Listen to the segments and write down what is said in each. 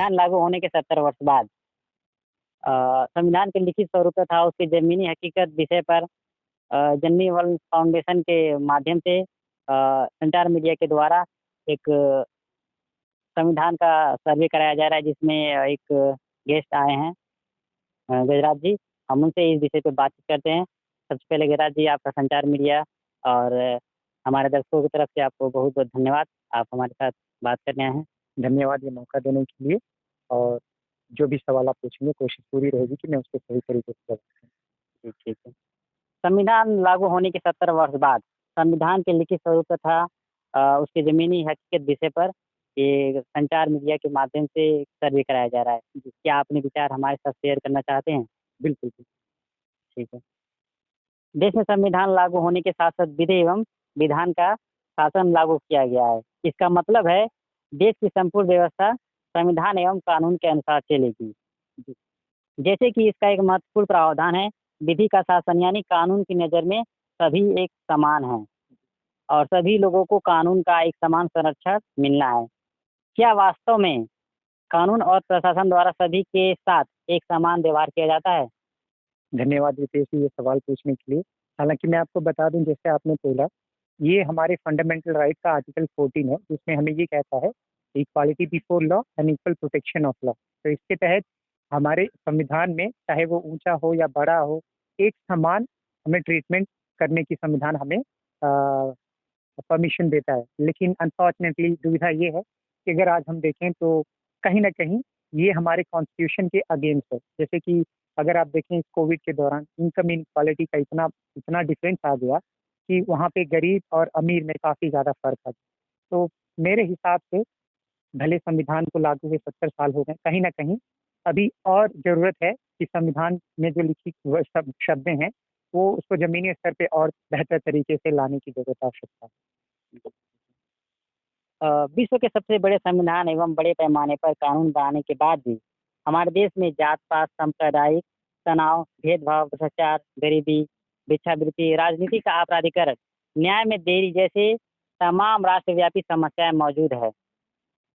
संविधान लागू होने के 70 वर्ष बाद संविधान के लिखित स्वरूप था उसकी ज़मीनी हकीकत विषय पर जननी वर्ल्ड फाउंडेशन के माध्यम से संचार मीडिया के द्वारा एक संविधान का सर्वे कराया जा रहा है, जिसमें एक गेस्ट आए हैं गजराज जी। हम उनसे इस विषय पे बातचीत करते हैं। सबसे पहले गजराज जी, आपका संचार मीडिया और हमारे दर्शकों की तरफ से आपको बहुत-बहुत धन्यवाद। आप हमारे साथ बात करने आए हैं। धन्यवाद ये मौका देने के लिए, और जो भी सवाल आप पूछेंगे कोशिश पूरी रहेगी कि मैं उसको सही तरीके से जवाब दूँ। जी, ठीक है। संविधान लागू होने के 70 वर्ष बाद संविधान के लिखित स्वरूप था उसकी ज़मीनी हकीकत विषय पर ये संचार मीडिया के माध्यम से सर्वे कराया जा रहा है। क्या आप अपने विचार हमारे साथ शेयर करना चाहते हैं? बिल्कुल, बिल्कुल। ठीक है। देश में संविधान लागू होने के साथ-साथ विधि एवं विधान का शासन लागू किया गया है। इसका मतलब है देश की संपूर्ण व्यवस्था संविधान एवं कानून के अनुसार चलेगी। जी। जैसे कि इसका एक महत्वपूर्ण प्रावधान है, विधि का शासन यानी कानून की नज़र में सभी एक समान हैं और सभी लोगों को कानून का एक समान संरक्षण मिलना है। क्या वास्तव में कानून और प्रशासन द्वारा सभी के साथ एक समान व्यवहार किया जाता है? धन्यवाद रितेश जी ये सवाल पूछने के लिए। हालाँकि मैं आपको बता दूँ, जैसे आपने बोला, ये हमारे फंडामेंटल राइट का आर्टिकल 14 है, जिसमें हमें ये कहता है equality before law and equal protection of law. तो इसके तहत हमारे संविधान में चाहे वो ऊँचा हो या बड़ा हो, एक समान हमें ट्रीटमेंट करने की संविधान हमें परमिशन देता है। लेकिन अनफॉर्चुनेटली दुविधा ये है कि अगर आज हम देखें तो कहीं न कहीं ये हमारे कॉन्स्टिट्यूशन के अगेंस्ट है। जैसे कि अगर आप देखें इस कोविड के दौरान इनकम इनक्वालिटी का इतना इतना डिफरेंस आ गया कि वहाँ पे गरीब और अमीर में काफ़ी ज़्यादा फ़र्क आ गया। तो मेरे हिसाब से भले संविधान को लागू हुए 70 साल हो गए, कहीं न कहीं अभी और ज़रूरत है कि संविधान में जो लिखित शब्दें हैं, वो उसको ज़मीनी स्तर पे और बेहतर तरीके से लाने की ज़रूरत आवश्यकता है। विश्व के सबसे बड़े संविधान एवं बड़े पैमाने पर कानून बनाने के बाद भी हमारे देश में जात-पात, सांप्रदायिक तनाव, भेदभाव, भ्रष्टाचार, गरीबी, भिक्षावृत्ति, राजनीति का आपराधिकरण, न्याय में देरी जैसे तमाम राष्ट्रव्यापी समस्याएं मौजूद है।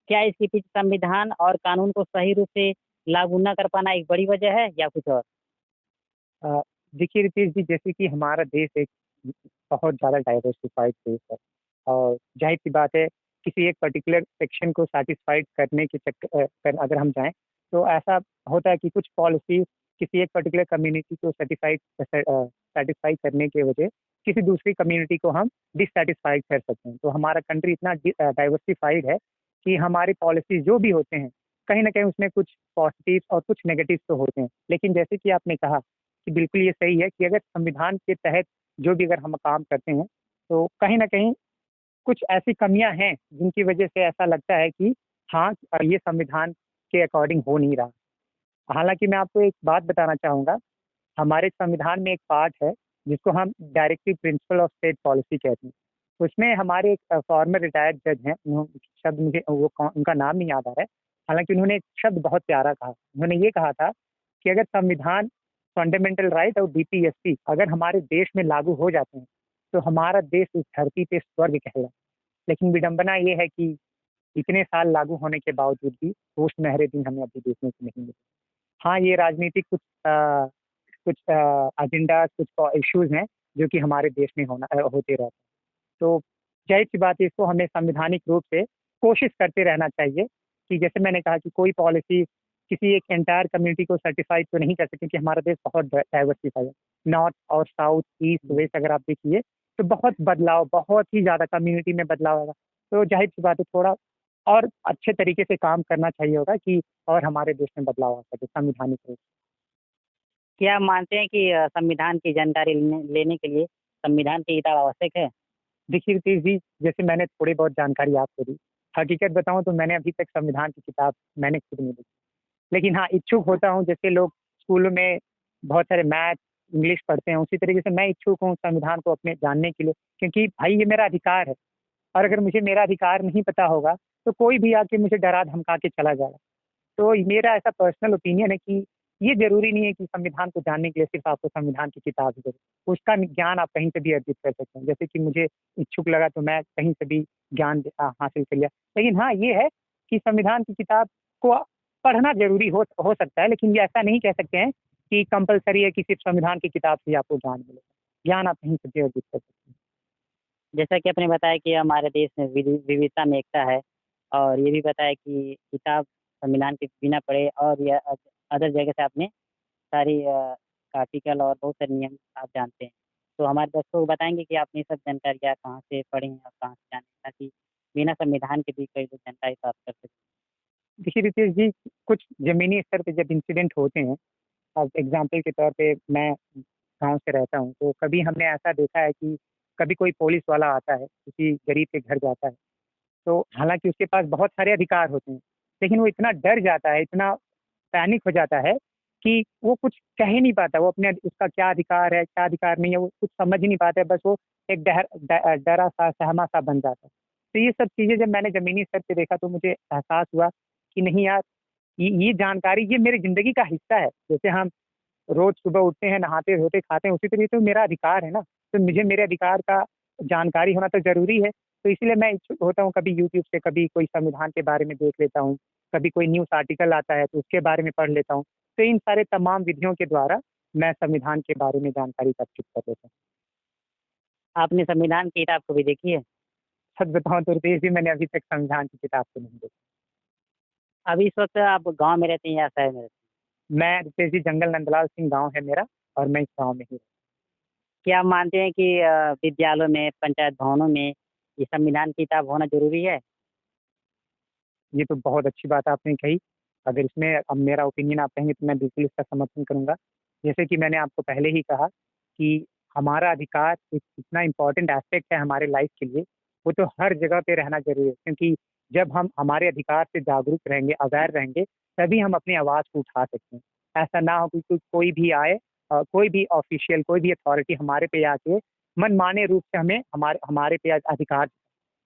क्या इसके पीछे संविधान और कानून को सही रूप से लागू न कर पाना एक बड़ी वजह है या कुछ और? अ, देखिए रितेश जी, जैसे कि हमारा देश एक बहुत ज़्यादा डाइवर्सिफ़ाइड देश है, और ज़ाहिर-सी बात है किसी एक पर्टिकुलर सेक्शन को सैटिस्फाइड करने के पर अगर हम जाएँ, तो ऐसा होता है कि कुछ पॉलिसीज़ किसी एक पर्टिकुलर कम्युनिटी को सैटिस्फाई करने के वजह किसी दूसरी कम्युनिटी को हम डिससैटिस्फाइड कर सकते हैं। तो हमारा कंट्री इतना डाइवर्सिफ़ाइड है कि हमारी पॉलिसीज़ जो भी होते हैं, कहीं न कहीं उसमें कुछ पॉज़िटिव्स और कुछ नेगेटिव्स तो होते हैं। लेकिन जैसे कि आपने कहा कि बिल्कुल ये सही है कि अगर संविधान के तहत जो भी अगर हम काम करते हैं, तो कहीं न कहीं कुछ ऐसी कमियाँ हैं, जिनकी वजह से ऐसा लगता है कि हाँ, ये संविधान के अकॉर्डिंग हो नहीं रहा। हालाँकि मैं आपको एक बात बताना चाहूँगा, हमारे संविधान में एक पार्ट है, जिसको हम directive principle of state policy कहते हैं। उसमें हमारे एक फॉर्मर रिटायर्ड जज हैं, शब्द मुझे वो उनका नाम नहीं याद आ रहा है। हालाँकि उन्होंने एक शब्द बहुत प्यारा कहा। उन्होंने ये कहा था कि अगर संविधान, फंडामेंटल राइट और डीपीएसपी अगर हमारे देश में लागू हो जाते हैं, तो हमारा देश इस धरती पे स्वर्ग कहलाए। लेकिन विडंबना ये है कि इतने साल लागू होने के बावजूद भी वो सुनहरे दिन हमें अभी देखने को नहीं मिले। हाँ, ये राजनीतिक कुछ एजेंडा, कुछ इश्यूज़ हैं, जो कि हमारे देश में होते रहते हैं। तो ज़ाहिर-सी बात है, इसको हमें संवैधानिक रूप से कोशिश करते रहना चाहिए कि जैसे मैंने कहा कि कोई पॉलिसी किसी एक एंटायर कम्युनिटी को सर्टिफ़ाइड तो नहीं कर सकती, क्योंकि हमारा देश बहुत डाइवर्सिफ़ाई है। नॉर्थ और साउथ, ईस्ट, वेस्ट अगर आप देखिए, तो बहुत बदलाव, बहुत ही ज़्यादा कम्युनिटी में बदलाव आएगा। तो ज़ाहिर-सी बात है, थोड़ा और अच्छे तरीके से काम करना चाहिए होगा कि और हमारे देश में बदलाव आ सके संवैधानिक रूप से। क्या आप मानते हैं कि संविधान की जानकारी लेने लेने के लिए संविधान की किताब आवश्यक है? देखिए रितेश जी, जैसे मैंने थोड़ी बहुत जानकारी आपको दी। हकीकत बताऊँ तो मैंने अभी तक संविधान की किताब मैंने खुद नहीं ली। लेकिन हाँ, इच्छुक होता हूँ, जैसे लोग स्कूलों में बहुत सारे मैथ, इंग्लिश पढ़ते हैं, उसी तरीके से मैं इच्छुक हूँ संविधान को अपने जानने के लिए, क्योंकि भाई ये मेरा अधिकार है, और अगर मुझे मेरा अधिकार नहीं पता होगा, तो कोई भी आके मुझे डरा-धमका के चला जाएगा। तो मेरा ऐसा पर्सनल ओपिनियन है कि ये ज़रूरी नहीं है कि संविधान को जानने के लिए सिर्फ़ आपको संविधान की किताब ही ज़रूरी, उसका ज्ञान आप कहीं से भी अर्जित कर सकते हैं। जैसे कि मुझे इच्छुक लगा तो मैं कहीं से भी ज्ञान हासिल कर लिया। लेकिन हाँ, ये है कि संविधान की किताब को पढ़ना जरूरी हो सकता है, लेकिन ये ऐसा नहीं कह सकते हैं कि कंपलसरी है कि सिर्फ संविधान की किताब से ही आपको ज्ञान मिलेगा। ज्ञान आप कहीं से भी अर्जित कर सकते हैं। जैसा कि आपने बताया कि हमारे देश में विविधता में एकता है, और ये भी बताया कि किताब संविधान के बिना पढ़े और या अदर जगह से आपने सारी आर्टिकल और बहुत सारे नियम आप जानते हैं। तो हमारे दर्शकों को बताएंगे कि आपने ये सब जानकारियाँ कहाँ से पढ़ी हैं और कहाँ से जानी, ताकि बिना संविधान के भी कई लोग जानकारी प्राप्त कर सकें। देखिए रितेश जी, कुछ जमीनी स्तर पे जब इंसिडेंट होते हैं, अब एग्जाम्पल के तौर पे मैं गांव से रहता हूँ, तो कभी हमने ऐसा देखा है कि कभी कोई पुलिस वाला आता है, किसी गरीब के घर जाता है, तो हालांकि उसके पास बहुत सारे अधिकार होते हैं, लेकिन वो इतना डर जाता है, इतना पैनिक हो जाता है कि वो कुछ कह ही नहीं पाता। वो अपने उसका क्या अधिकार है, क्या अधिकार नहीं है, वो कुछ समझ ही नहीं पाता है। बस वो एक डरा सा, सहमा सा बन जाता है। तो ये सब चीजें जब मैंने जमीनी स्तर पे देखा, तो मुझे एहसास हुआ कि नहीं यार, ये जानकारी ये मेरी जिंदगी का हिस्सा है। जैसे हम रोज सुबह उठते हैं, नहाते धोते खाते हैं, उसी तरीके तो मेरा अधिकार है ना। तो मुझे मेरे अधिकार का जानकारी होना तो जरूरी है। तो इसलिए मैं इच्छुक होता हूँ, कभी यूट्यूब से कभी कोई संविधान के बारे में देख लेता हूँ, कभी कोई न्यूज़ आर्टिकल आता है तो उसके बारे में पढ़ लेता हूँ। तो इन सारे तमाम विधियों के द्वारा मैं संविधान के बारे में जानकारी एकत्रित कर लेता हूँ। आपने संविधान की किताब को भी देखी है? सच बताऊँ तो रितेश जी, मैंने अभी तक संविधान की किताब को नहीं देखी। अभी इस वक्त आप गांव में रहते हैं या शहर में रहते हैं? मैं रितेश जी, जंगल नंदलाल सिंह गाँव है मेरा, और मैं इस गाँव में ही रहता क्या आप मानते हैं कि विद्यालयों में, पंचायत भवनों में ये संविधान की किताब होना जरूरी है? हूँ। ये तो बहुत अच्छी बात आपने कही। अगर इसमें अब मेरा ओपिनियन आप कहेंगे तो मैं बिल्कुल इसका समर्थन करूंगा। जैसे कि मैंने आपको पहले ही कहा कि हमारा अधिकार एक इतना इम्पोर्टेंट एस्पेक्ट है हमारे लाइफ के लिए, वो तो हर जगह पे रहना जरूरी है। क्योंकि जब हम हमारे अधिकार से जागरूक रहेंगे, अवेयर रहेंगे, तभी हम अपनी आवाज़ को उठा सकते हैं। ऐसा ना हो कि कोई भी आए, कोई भी ऑफिशियल, कोई भी अथॉरिटी हमारे पे आके मनमाने रूप से हमें हमारे हमारे पे अधिकार,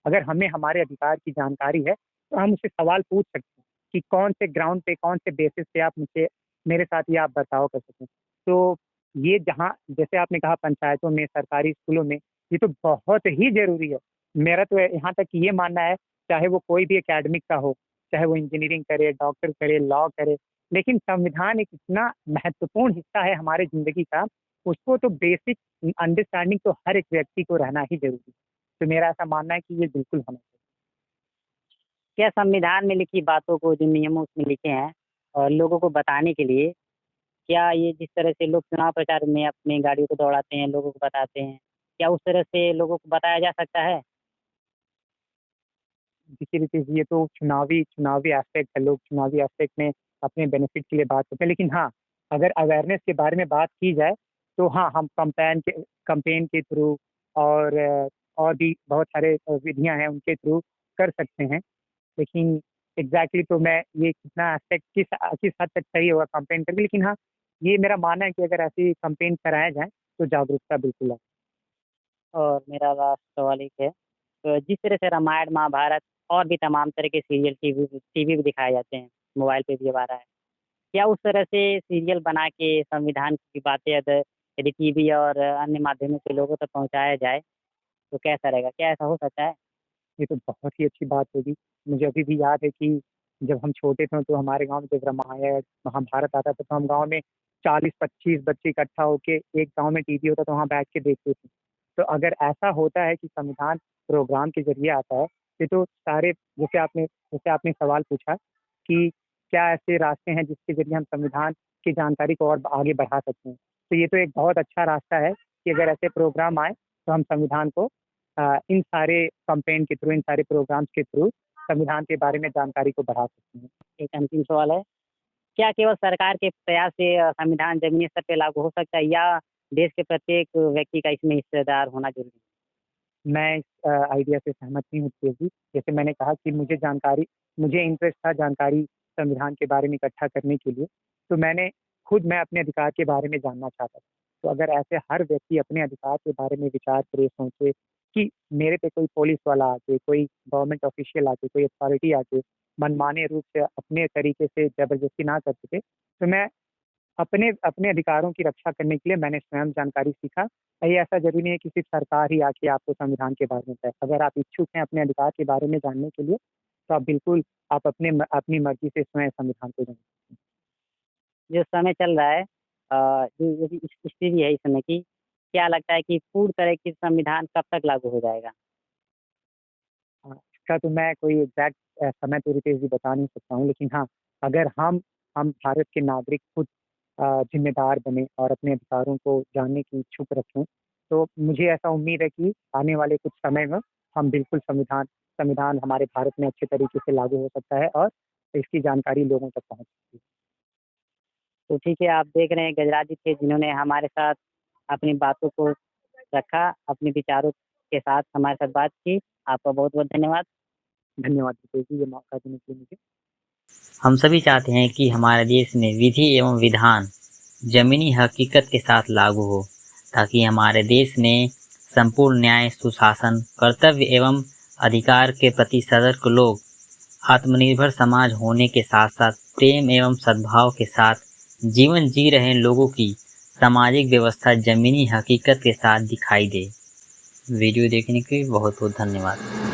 अगर हमें हमारे अधिकार की जानकारी है तो हम उससे सवाल पूछ सकते हैं कि कौन से ग्राउंड पे, कौन से बेसिस पे आप मुझे, मेरे साथ ये आप बर्ताव कर सकें। तो ये जहाँ, जैसे आपने कहा पंचायतों में, सरकारी स्कूलों में, ये तो बहुत ही जरूरी है। मेरा तो यहाँ तक कि ये मानना है, चाहे वो कोई भी एकेडमिक का हो, चाहे वो इंजीनियरिंग करे, डॉक्टर करे, लॉ करे, लेकिन संविधान एक इतना महत्वपूर्ण हिस्सा है हमारे जिंदगी का, उसको तो बेसिक अंडरस्टैंडिंग तो हर एक व्यक्ति को रहना ही जरूरी है। तो मेरा ऐसा मानना है कि ये बिल्कुल होना चाहिए। क्या संविधान में लिखी बातों को, जो नियमों उसमें लिखे हैं, और लोगों को बताने के लिए, क्या ये जिस तरह से लोग चुनाव प्रचार में अपनी गाड़ियों को दौड़ाते हैं, लोगों को बताते हैं, क्या उस तरह से लोगों को बताया जा सकता है? देखिए रितेश जी, ये तो चुनावी चुनावी एस्पेक्ट है, लोग चुनावी एस्पेक्ट में अपने बेनिफिट के लिए बात करते हैं। लेकिन हाँ, अगर अवेयरनेस के बारे में बात की जाए, तो हाँ, हम कंपेन के थ्रू और और भी बहुत सारे विधियां हैं, उनके थ्रू कर सकते हैं। लेकिन एग्जैक्टली तो मैं ये कितना एस्पेक्ट किस किस हद तक सही होगा कंपेन करके, लेकिन हाँ, ये मेरा मानना है कि अगर ऐसी कंपेन कराया जाए तो जागरूकता बिल्कुल है। और मेरा लास्ट सवाल एक है, तो जिस तरह से रामायण, महाभारत और भी तमाम तरह के सीरियल टीवी भी दिखाए जाते हैं, मोबाइल पे भी अब आ रहा है, क्या उस तरह से सीरियल बना के संविधान की बातें अगर यदि टीवी और अन्य माध्यमों से लोगों तक पहुंचाया जाए तो कैसा रहेगा? क्या ऐसा हो सकता है? ये तो बहुत ही अच्छी बात होगी। मुझे अभी भी याद है कि जब हम छोटे थे तो हमारे गांव में जब रामायण महाभारत आता था, तो हम गांव में 40-25 बच्चे इकट्ठा होके, एक गांव में टीवी होता तो वहाँ बैठ के देखते थे। तो अगर ऐसा होता है कि संविधान प्रोग्राम के जरिए आता है, ये तो सारे, जैसे आपने सवाल पूछा कि क्या ऐसे रास्ते हैं जिसके जरिए हम संविधान की जानकारी को और आगे बढ़ा सकते हैं, तो ये तो एक बहुत अच्छा रास्ता है कि अगर ऐसे प्रोग्राम आए तो हम संविधान को इन सारे कंपेन के थ्रू, इन सारे प्रोग्राम्स के थ्रू संविधान के बारे में जानकारी को बढ़ा सकते हैं। एक अंतिम सवाल है, क्या केवल सरकार के प्रयास से संविधान जमीनी स्तर पे लागू हो सकता है, या देश के प्रत्येक व्यक्ति का इसमें हिस्सेदार होना जरूरी है? मैं इस आइडिया से सहमत नहीं हूँ तेज जी। जैसे मैंने कहा कि मुझे इंटरेस्ट था जानकारी संविधान के बारे में इकट्ठा करने के लिए, तो मैं अपने अधिकार के बारे में जानना चाहता था। तो अगर ऐसे हर व्यक्ति अपने अधिकार के बारे में विचार करे, सोचे कि मेरे पे कोई पुलिस वाला आके, कोई गवर्नमेंट ऑफिशियल आके, कोई अथॉरिटी आके मनमाने रूप से अपने तरीके से जबरदस्ती ना कर सके, तो मैं अपने अपने अधिकारों की रक्षा करने के लिए मैंने स्वयं जानकारी सीखा। ये ऐसा जरूरी नहीं है कि सिर्फ सरकार ही आके आपको संविधान के बारे में बताए। अगर आप इच्छुक हैं अपने अधिकार के बारे में जानने के लिए, तो आप बिल्कुल आप अपनी मर्जी से स्वयं संविधान को जानें। जो समय चल रहा है जो स्थिति है इस समय की, क्या लगता है कि पूर्ण तरह की संविधान कब तक लागू हो जाएगा? इसका तो मैं कोई एग्ज़ैक्ट समय तो रितेश जी बता नहीं सकता हूँ, लेकिन हाँ, अगर हम भारत के नागरिक खुद ज़िम्मेदार बने और अपने अधिकारों को जानने की इच्छुक रखें, तो मुझे ऐसा उम्मीद है कि आने वाले कुछ समय में हम बिल्कुल संविधान संविधान हमारे भारत में अच्छे तरीके से लागू हो सकता है और इसकी जानकारी लोगों तक पहुँच सकती है। तो ठीक है, आप देख रहे हैं गजराज जी थे जिन्होंने हमारे साथ अपनी बातों को रखा, अपने विचारों के साथ हमारे साथ बात की। आपका बहुत-बहुत धन्यवाद। धन्यवाद रितेश जी, ये मौका देने के लिए मुझे। हम सभी चाहते हैं कि हमारे देश में विधि एवं विधान जमीनी हकीकत के साथ लागू हो, ताकि हमारे देश में संपूर्ण न्याय, सुशासन, कर्तव्य एवं अधिकार के प्रति सतर्क लोग, आत्मनिर्भर समाज होने के साथ साथ प्रेम एवं सद्भाव के साथ जीवन जी रहे लोगों की सामाजिक व्यवस्था जमीनी हकीकत के साथ दिखाई दे। वीडियो देखने के लिए बहुत बहुत धन्यवाद।